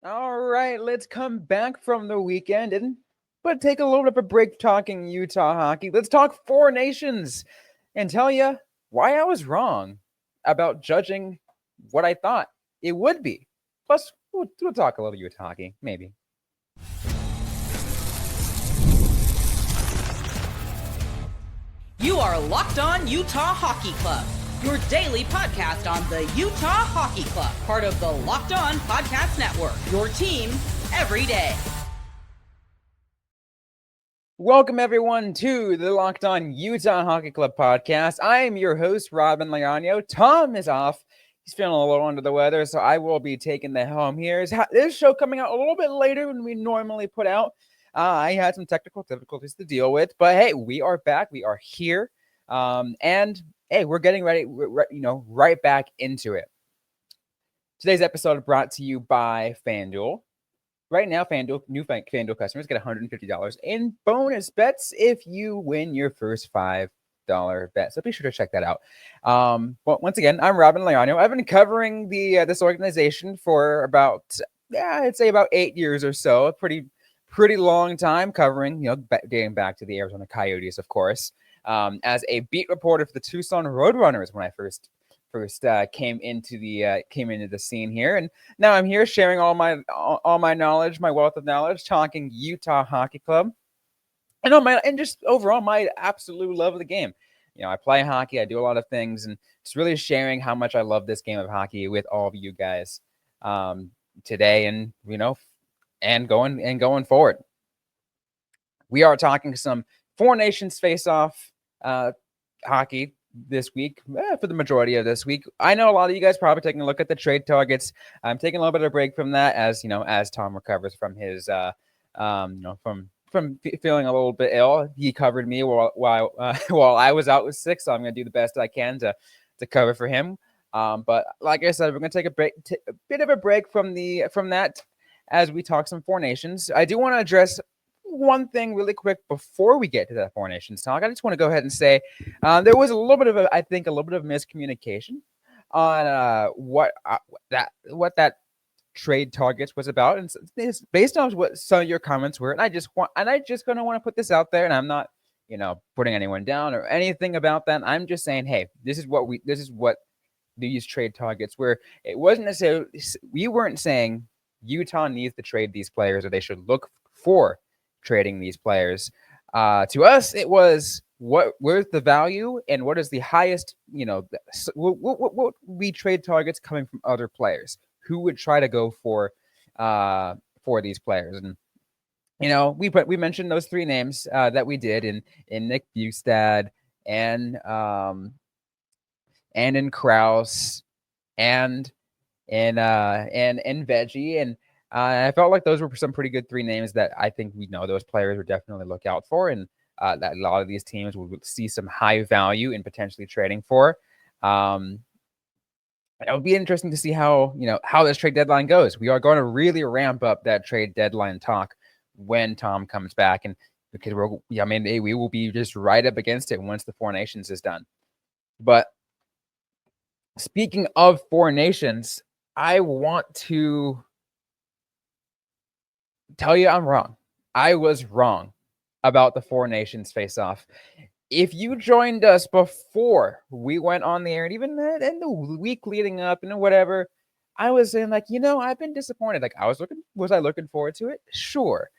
All right, let's come back from the weekend but take a little bit of a break talking Utah hockey. Let's talk Four Nations and tell you why I was wrong about judging what I thought it would be. Plus, we'll talk a little Utah hockey, maybe. You are Locked On Utah Hockey Club, your daily podcast on the Utah Hockey Club, part of the Locked On Podcast Network, your team every day. Welcome, everyone, to the Locked On Utah Hockey Club podcast. I am your host, Robyn Leano. Tom is off. He's feeling a little under the weather, so I will be taking the helm here. This show coming out a little bit later than we normally put out. I had some technical difficulties to deal with, but hey, we are back. We are here, and hey, we're getting ready. Right back into it. Today's episode is brought to you by FanDuel. Right now, new FanDuel customers get $150 in bonus bets if you win your first $5 bet. So be sure to check that out. But once again, I'm Robyn Leano. I've been covering this organization for I'd say about 8 years or so. A pretty long time covering, dating back to the Arizona Coyotes, of course, as a beat reporter for the Tucson Roadrunners when I first came into the scene here, and now I'm here sharing all my knowledge, my wealth of knowledge, talking Utah Hockey Club, and just overall my absolute love of the game. I play hockey, I do a lot of things, and just really sharing how much I love this game of hockey with all of you guys today, and going forward. We are talking some Four Nations face-off hockey this week, for the majority of this week. I know a lot of you guys probably taking a look at the trade targets. I'm taking a little bit of a break from that as Tom recovers from his from feeling a little bit ill. He covered me while I was out with sick, so I'm going to do the best I can to cover for him. But like I said, we're going to take a bit of a break from that as we talk some Four Nations. I do want to address one thing really quick before we get to that Four Nations talk. I just want to go ahead and say there was a little bit of miscommunication on what that trade targets was about, and it's based on what some of your comments were. And I just going to want to put this out there, and I'm not putting anyone down or anything about that. I'm just saying, hey, this is what these trade targets were. It wasn't necessarily, we weren't saying Utah needs to trade these players or they should look for trading these players. To us, it was where's the value and what is the highest, what we trade targets coming from other players who would try to go for these players. And we mentioned those three names that we did in Nick Bustad and in Kraus and Veggie, and I felt like those were some pretty good three names that I think those players would definitely look out for, and that a lot of these teams would see some high value in potentially trading for. It would be interesting to see how this trade deadline goes. We are going to really ramp up that trade deadline talk when Tom comes back, and because we will be just right up against it once the Four Nations is done. But speaking of Four Nations, I want to tell you I'm wrong. I was wrong about the Four Nations face-off. If you joined us before we went on the air, and even in the week leading up and whatever, I was saying I've been disappointed. Was I looking forward to it? Sure,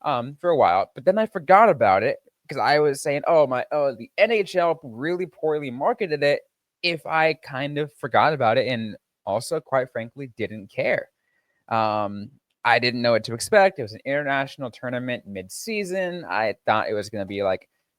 for a while, but then I forgot about it because I was saying, the NHL really poorly marketed it. If I kind of forgot about it and also, quite frankly, didn't care. I didn't know what to expect. It was an international tournament mid-season. I thought it was going to be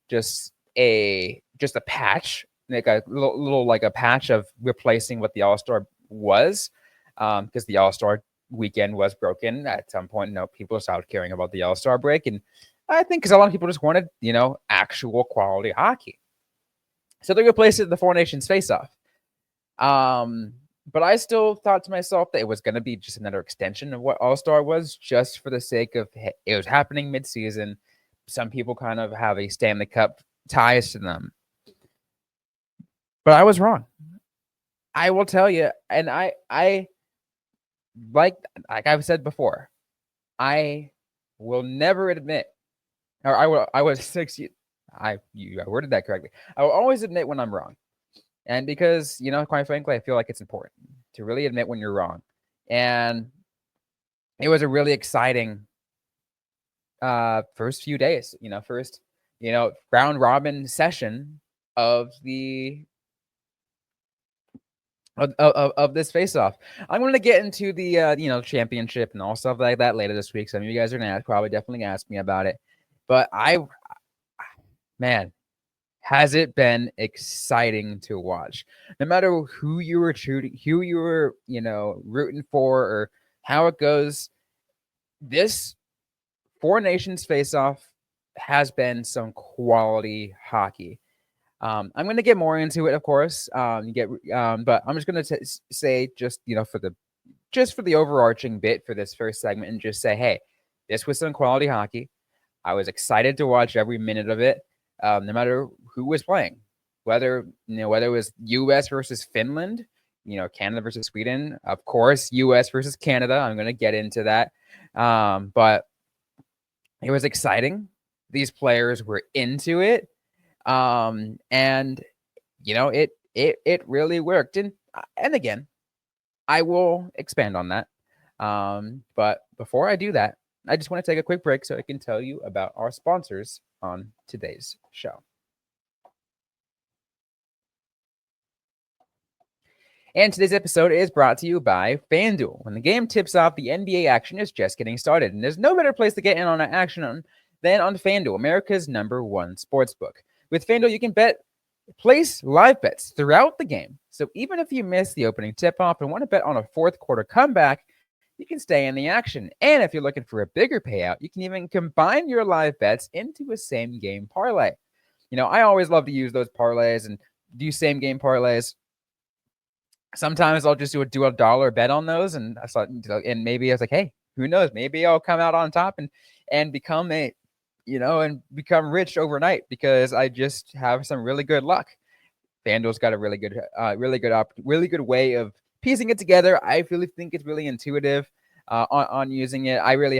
just a patch, like a little like a patch of replacing what the All-Star was, because the All-Star weekend was broken at some point. People stopped caring about the All-Star break, and I think because a lot of people just wanted actual quality hockey, so they replaced it with the Four Nations face-off. But I still thought to myself that it was going to be just another extension of what All-Star was, just for the sake of it was happening mid-season. Some people kind of have a Stanley Cup ties to them. But I was wrong. I will tell you, and I like I've said before, I will never admit, or I was 6 years. I worded that correctly. I will always admit when I'm wrong, and because quite frankly, I feel like it's important to really admit when you're wrong. And it was a really exciting first few days. First round robin session of the of this face off. I'm going to get into the championship and all stuff like that later this week. Some of you guys are going to probably definitely ask me about it, but man, has it been exciting to watch? No matter who you were shooting, who you were rooting for, or how it goes, this Four Nations face off has been some quality hockey. I'm going to get more into it, of course. But I'm just going to say for the overarching bit for this first segment, and just say, hey, this was some quality hockey. I was excited to watch every minute of it, no matter who was playing, whether it was U.S. versus Finland, Canada versus Sweden, of course, U.S. versus Canada. I'm going to get into that, but it was exciting. These players were into it. And it really worked. And again, I will expand on that. But before I do that, I just want to take a quick break so I can tell you about our sponsors on today's show. And today's episode is brought to you by FanDuel. When the game tips off, the NBA action is just getting started, and there's no better place to get in on that action than on FanDuel, America's #1 sportsbook. With FanDuel, you can place live bets throughout the game. So even if you miss the opening tip-off and want to bet on a fourth quarter comeback, you can stay in the action. And if you're looking for a bigger payout, you can even combine your live bets into a same-game parlay. I always love to use those parlays and do same-game parlays. Sometimes I'll just do a dollar bet on those, and I thought, and maybe I was like, hey, who knows? Maybe I'll come out on top and become become rich overnight because I just have some really good luck. FanDuel's got a really good way of piecing it together. I really think it's really intuitive on using it. I really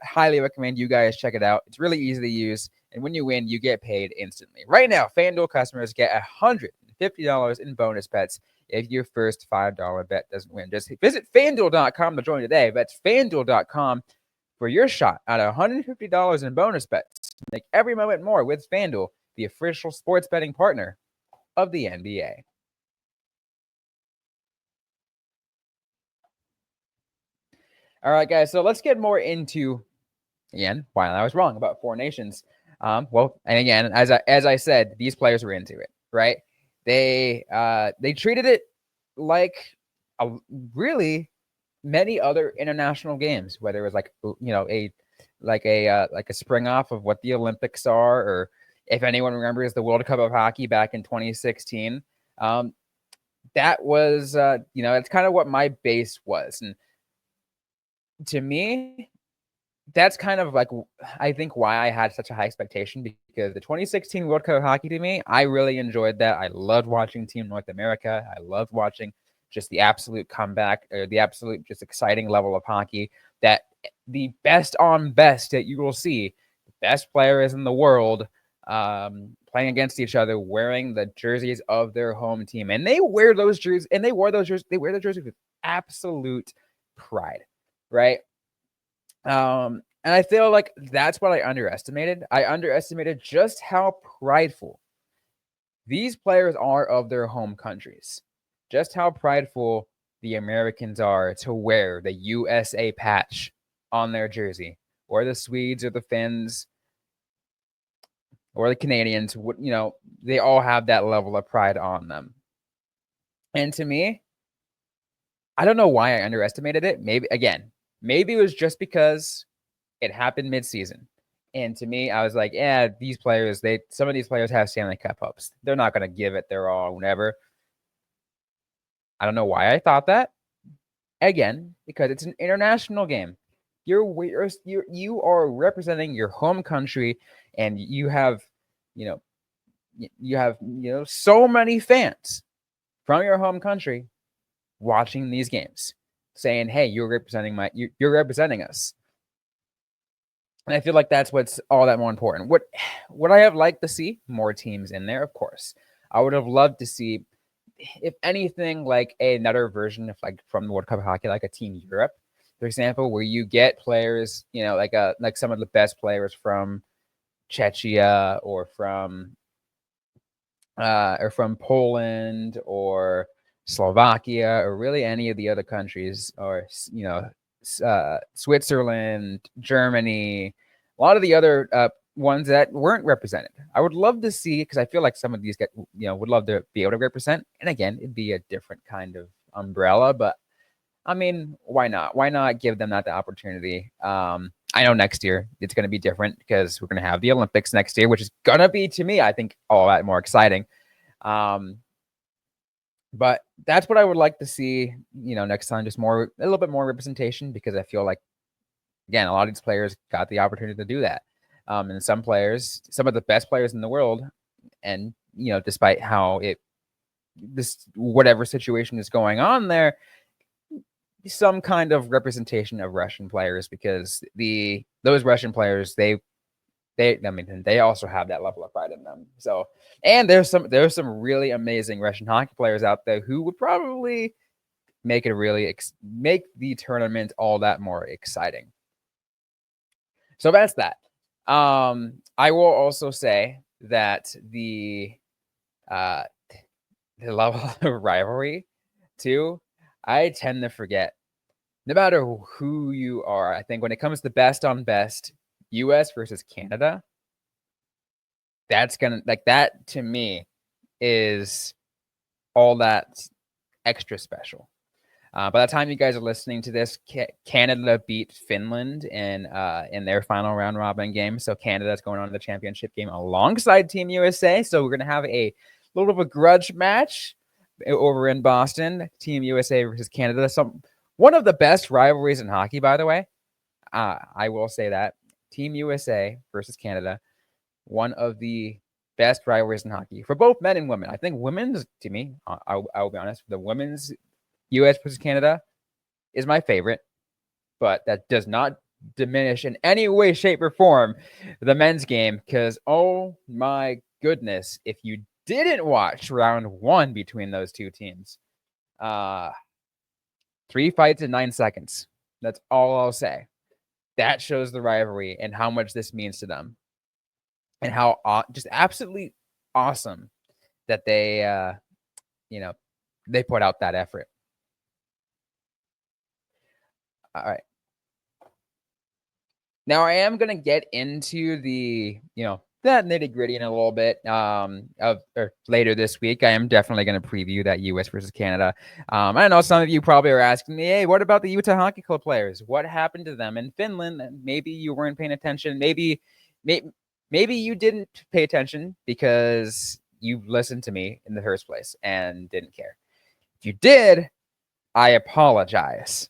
highly recommend you guys check it out. It's really easy to use, and when you win, you get paid instantly. Right now, FanDuel customers get $150 in bonus bets if your first $5 bet doesn't win. Just visit FanDuel.com to join today. That's FanDuel.com for your shot at $150 in bonus bets. Make every moment more with FanDuel, the official sports betting partner of the NBA. All right, guys, so let's get more into, again, why I was wrong about Four Nations. And again, as I said, these players were into it, right? They treated it like really many other international games, whether it was a spring off of what the Olympics are, or if anyone remembers the World Cup of Hockey back in 2016. That was it's kind of what my base was, and to me, that's kind of like, I think, why I had such a high expectation, because the 2016 World Cup of Hockey, to me, I really enjoyed that. I loved watching Team North America. I loved watching just the absolute comeback, or the absolute just exciting level of hockey, that the best on best that you will see, the best players in the world playing against each other, wearing the jerseys of their home team. And they wear those jerseys, they wear the jerseys with absolute pride, right? And I feel like that's what I underestimated. I underestimated just how prideful these players are of their home countries, just how prideful the Americans are to wear the USA patch on their jersey, or the Swedes, or the Finns, or the Canadians. They all have that level of pride on them. And to me, I don't know why I underestimated it. Maybe it was just because it happened mid-season. And to me, I was like, yeah, some of these players have Stanley Cup hopes. They're not going to give it their all, whatever. I don't know why I thought that. Again, because it's an international game. You are representing your home country, and you have so many fans from your home country watching these games. saying, "Hey, you're representing us." And I feel like that's what's all that more important. What I have liked to see more teams in there, of course. I would have loved to see, if anything, like another version of like from the World Cup of Hockey, like a Team Europe, for example, where you get players, like some of the best players from Czechia or from Poland or Slovakia or really any of the other countries, or Switzerland, Germany, a lot of the other ones that weren't represented. I would love to see, because I feel like some of these would love to be able to represent. And again, it'd be a different kind of umbrella, but I mean, why not? Why not give them that opportunity? I know next year it's going to be different because we're going to have the Olympics next year, which is going to be, to me, I think, all that more exciting. But that's what I would like to see, next time, just a little bit more representation, because I feel like, again, a lot of these players got the opportunity to do that. And some players, some of the best players in the world, and, despite how whatever situation is going on there, some kind of representation of Russian players, because those Russian players, they also have that level of pride in them. So, and there's some really amazing Russian hockey players out there who would probably make the tournament all that more exciting. So that's that. I will also say that the level of rivalry too, I tend to forget. No matter who you are, I think when it comes to best on best, US versus Canada, that's gonna, like, that to me is all that extra special. By the time you guys are listening to this, Canada beat Finland in their final round robin game. So Canada's going on to the championship game alongside Team USA. So we're gonna have a little bit of a grudge match over in Boston. Team USA versus Canada. One of the best rivalries in hockey, by the way. I will say that. Team USA versus Canada, one of the best rivalries in hockey for both men and women. I think women's, to me, I'll be honest, the women's US versus Canada is my favorite, but that does not diminish in any way, shape, or form the men's game, because, oh my goodness, if you didn't watch round one between those two teams, 3 fights in 9 seconds. That's all I'll say. That shows the rivalry and how much this means to them, and how just absolutely awesome that they put out that effort. All right. Now I am going to get into the, that nitty gritty in a little bit later this week. I am definitely going to preview that US versus Canada. I know some of you probably are asking me, hey, what about the Utah Hockey Club players? What happened to them in Finland? Maybe you weren't paying attention. Maybe you didn't pay attention because you listened to me in the first place and didn't care. If you did, I apologize.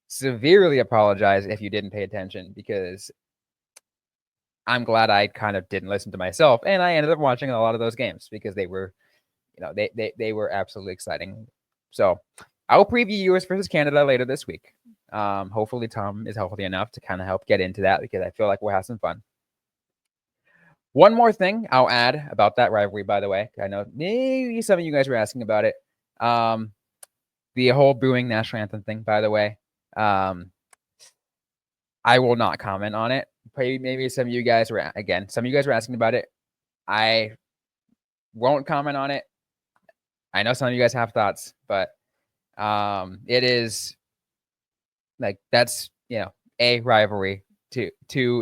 Severely apologize if you didn't pay attention, because I'm glad I kind of didn't listen to myself, and I ended up watching a lot of those games because they were, they were absolutely exciting. So I'll preview US versus Canada later this week. Hopefully Tom is healthy enough to kind of help get into that, because I feel like we'll have some fun. One more thing I'll add about that rivalry, by the way. I know maybe some of you guys were asking about it. The whole booing national anthem thing, by the way. I will not comment on it. Maybe some of you guys were asking about it. I won't comment on it. I know some of you guys have thoughts, but it is like, that's, a rivalry. Two,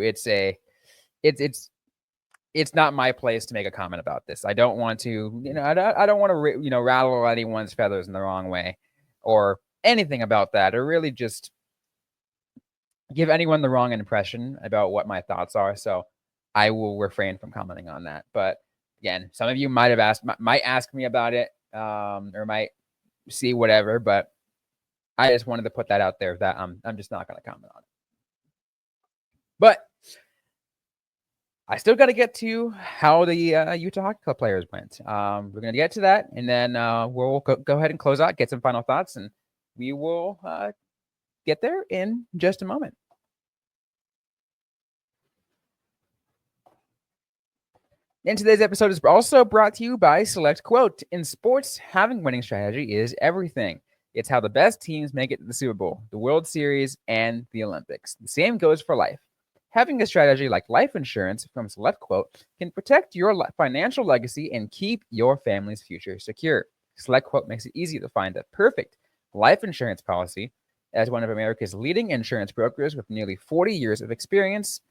it's not my place to make a comment about this. I don't want to, I don't want to, rattle anyone's feathers in the wrong way or anything about that, or really just give anyone the wrong impression about what my thoughts are. So I will refrain from commenting on that. But again, some of you might ask me about it, or might see whatever, but I just wanted to put that out there that I'm just not going to comment on it. But I still got to get to how the Utah Hockey Club players went. We're going to get to that, and then we'll go ahead and close out, get some final thoughts, and we will get there in just a moment. And today's episode is also brought to you by Select Quote. In sports, having winning strategy is everything. It's how the best teams make it to the Super Bowl, the World Series, and the Olympics. The same goes for life. Having a strategy like life insurance from Select Quote can protect your financial legacy and keep your family's future secure. Select Quote makes it easy to find the perfect life insurance policy. As one of America's leading insurance brokers with nearly 40 years of experience,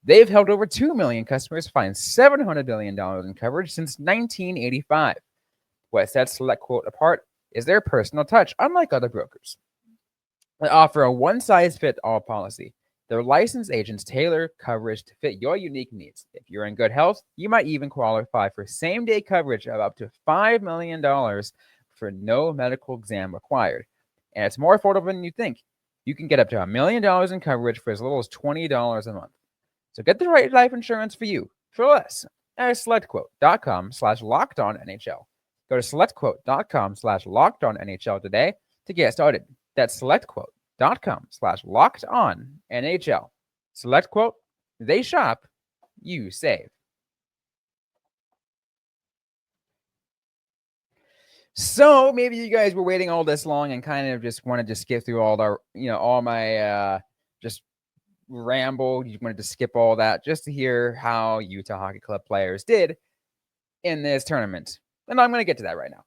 they've helped over 2 million customers find $700 billion in coverage since 1985. What sets Select Quote apart is their personal touch, unlike other brokers. They offer a one-size-fits-all policy. Their licensed agents tailor coverage to fit your unique needs. If you're in good health, you might even qualify for same-day coverage of up to $5 million for no medical exam required. And it's more affordable than you think. You can get up to $1 million in coverage for as little as $20 a month. So get the right life insurance for you, for less, at selectquote.com/lockedonnhl. Go to selectquote.com/lockedonnhl today to get started. That's selectquote.com/lockedonnhl. SelectQuote, they shop, you save. So maybe you guys were waiting all this long and kind of just wanted to skip through all the, all my just ramble. You wanted to skip all that just to hear how Utah Hockey Club players did in this tournament. And I'm going to get to that right now.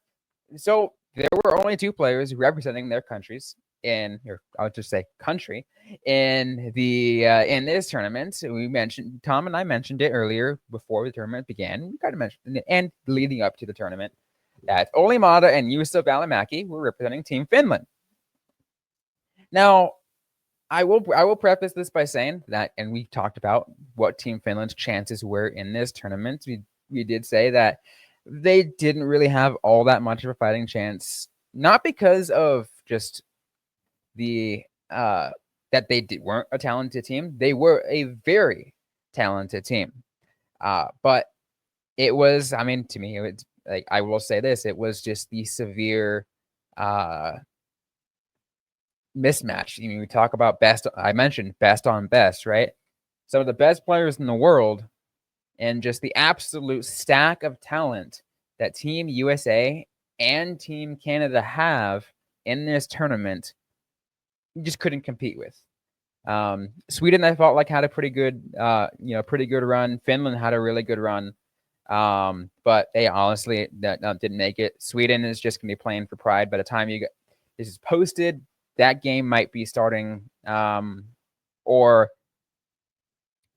So there were only 2 players representing their countries I'll just say country in this tournament. We mentioned, Tom and I mentioned it earlier before the tournament began. We kind of mentioned it, and leading up to the tournament, that Olli Maatta and Juuso Välimäki were representing Team Finland. Now, I will preface this by saying that, and we talked about what Team Finland's chances were in this tournament. We did say that they didn't really have all that much of a fighting chance, not because of just the that they weren't a talented team. They were a very talented team, but it was, I mean, to me, it's like, I will say this: it was just the severe mismatch. I mean, we talk about best. I mentioned best on best, right? Some of the best players in the world, and just the absolute stack of talent that Team USA and Team Canada have in this tournament, you just couldn't compete with. Sweden, I felt like, had a pretty good run. Finland had a really good run, but they honestly didn't make it. Sweden is just going to be playing for pride. By the time this is posted, that game might be starting, or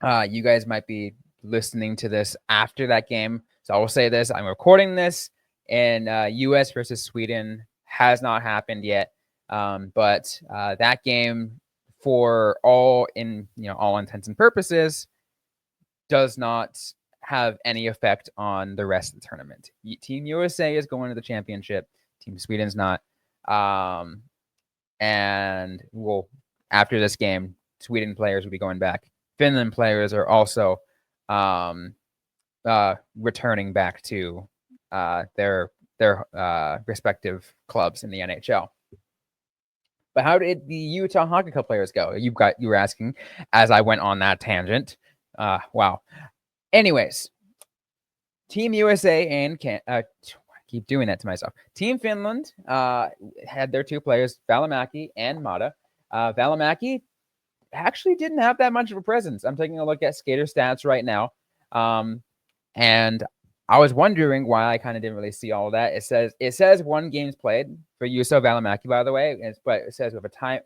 you guys might be listening to this after that game. So I will say this: I'm recording this, and U.S. versus Sweden has not happened yet. But that game, for all intents and purposes, does not have any effect on the rest of the tournament. Team USA is going to the championship. Team Sweden's not. And after this game, Sweden players will be going back. Finland players are also returning back to their respective clubs in the NHL. But how did the Utah Hockey Club players go? You were asking as I went on that tangent. Wow. Anyways, Team USA and I keep doing that to myself. Team Finland had their 2 players, Välimäki and Maatta. Välimäki actually didn't have that much of a presence. I'm taking a look at skater stats right now, and I was wondering why I kind of didn't really see all of that. It says 1 games played for Juuso Välimäki, by the way, but it says with a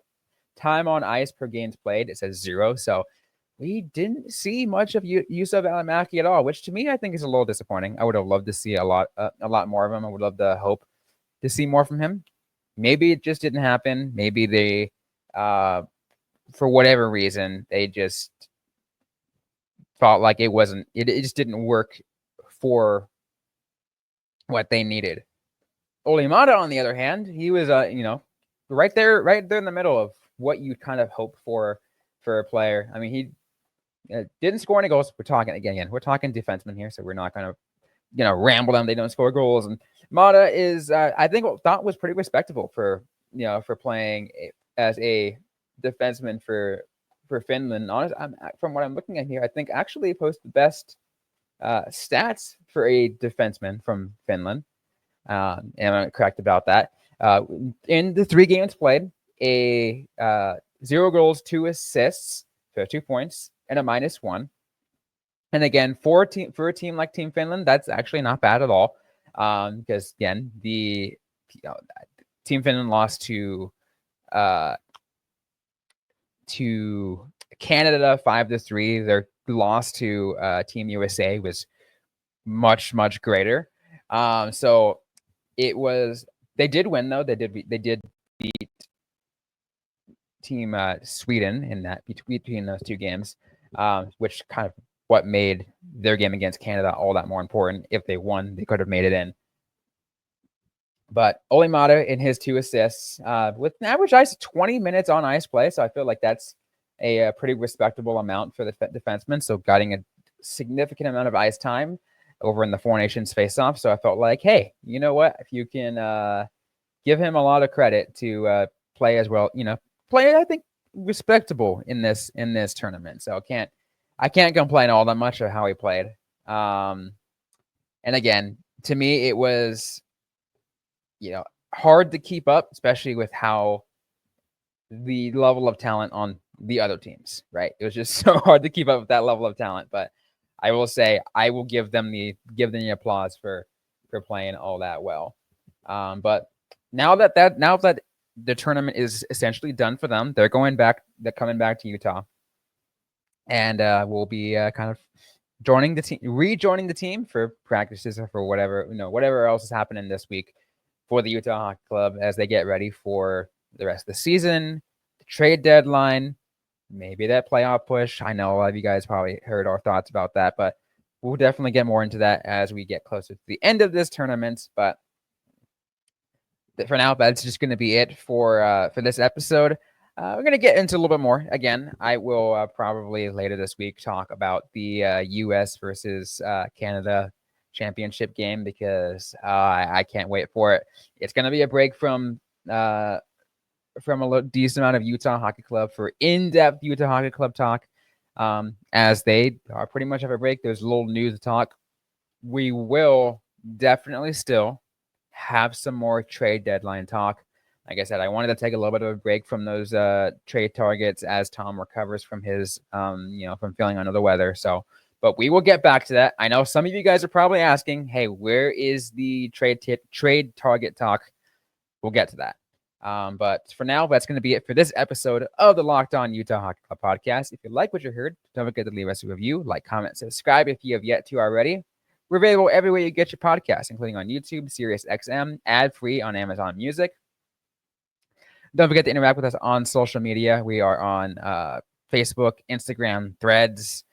time on ice per games played, it says 0. So we didn't see much of Juuso Välimäki at all, which to me I think is a little disappointing. I would have loved to see a lot more of him. I would love to hope to see more from him. Maybe it just didn't happen. Maybe they, for whatever reason, they just felt like it just didn't work for what they needed. Olli Maatta, on the other hand, he was right there in the middle of what you'd kind of hope for a player. I mean, he didn't score any goals. We're talking defensemen here, so we're not going to ramble them. They don't score goals. And Maatta is, I think, what thought was pretty respectable for playing as a defenseman for Finland. Honest, from what I'm looking at here, I think actually posted the best stats for a defenseman from Finland. And I'm correct about that. In the 3 games played, a 0 goals, 2 assists for 2 points, and a -1. And again, for a team like Team Finland, that's actually not bad at all. Because again, the Team Finland lost to Canada 5-3. Their loss to Team USA was much greater. So it was, they did win though. They did beat Team Sweden in that between those 2 games, which kind of what made their game against Canada all that more important. If they won, they could have made it in. But Olli Maatta in his 2 assists with an average ice of 20 minutes on ice play. So I feel like that's a pretty respectable amount for the defenseman. So getting a significant amount of ice time over in the Four Nations face-off. So I felt like, hey, you know what? If you can give him a lot of credit to play as well, play, I think, respectable in this tournament. So I can't complain all that much of how he played. And again, to me, it was hard to keep up, especially with how the level of talent on the other teams, right? It was just so hard to keep up with that level of talent. But I will say, I will give them the applause for playing all that well. But now that the tournament is essentially done for them, they're coming back to Utah, and we'll be kind of rejoining the team for practices or for whatever else is happening this week for the Utah Hockey Club as they get ready for the rest of the season, the trade deadline, maybe that playoff push. I know a lot of you guys probably heard our thoughts about that, but we'll definitely get more into that as we get closer to the end of this tournament. But for now, that's just going to be it for this episode. We're going to get into a little bit more. Again, I will probably later this week talk about the U.S. versus Canada championship game because I can't wait for it. It's going to be a break from a decent amount of Utah Hockey Club for in-depth Utah Hockey Club talk. As they are pretty much have a break, there's a little news to talk. We will definitely still have some more trade deadline talk. Like I said, I wanted to take a little bit of a break from those trade targets as Tom recovers from his, from feeling under the weather. So, but we will get back to that. I know some of you guys are probably asking, hey, where is the trade target talk? We'll get to that. But for now, that's going to be it for this episode of the Locked On Utah Hockey Club podcast. If you like what you heard, don't forget to leave us a review, like, comment, subscribe if you have yet to already. We're available everywhere you get your podcasts, including on YouTube, SiriusXM, ad-free on Amazon Music. Don't forget to interact with us on social media. We are on Facebook, Instagram, Threads,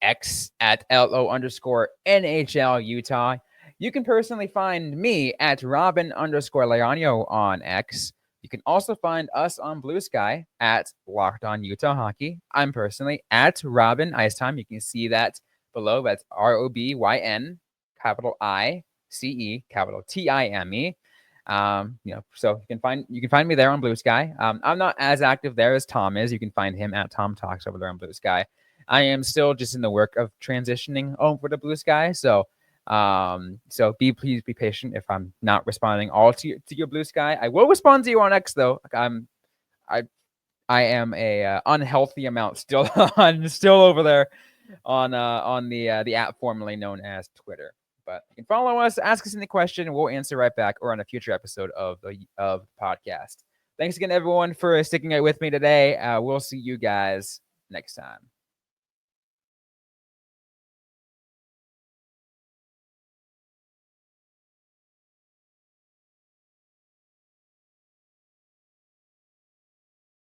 X at LO_NHL Utah. You can personally find me at Robyn_Leano on X. You can also find us on Blue Sky at Locked On Utah Hockey. I'm personally at Robyn Icetime. You can see that below. That's ROBYN, capital ICE, capital TIME. So you can find me there on Blue Sky. I'm not as active there as Tom is. You can find him at Tom Talks over there on Blue Sky. I am still just in the work of transitioning over to Blue Sky. So please be patient if I'm not responding all to your Blue Sky. I will respond to you on X though. I am a unhealthy amount still over there on the app formerly known as Twitter. But you can follow us, ask us any question, and we'll answer right back or on a future episode of the podcast. Thanks again, everyone, for sticking with me today. We'll see you guys next time.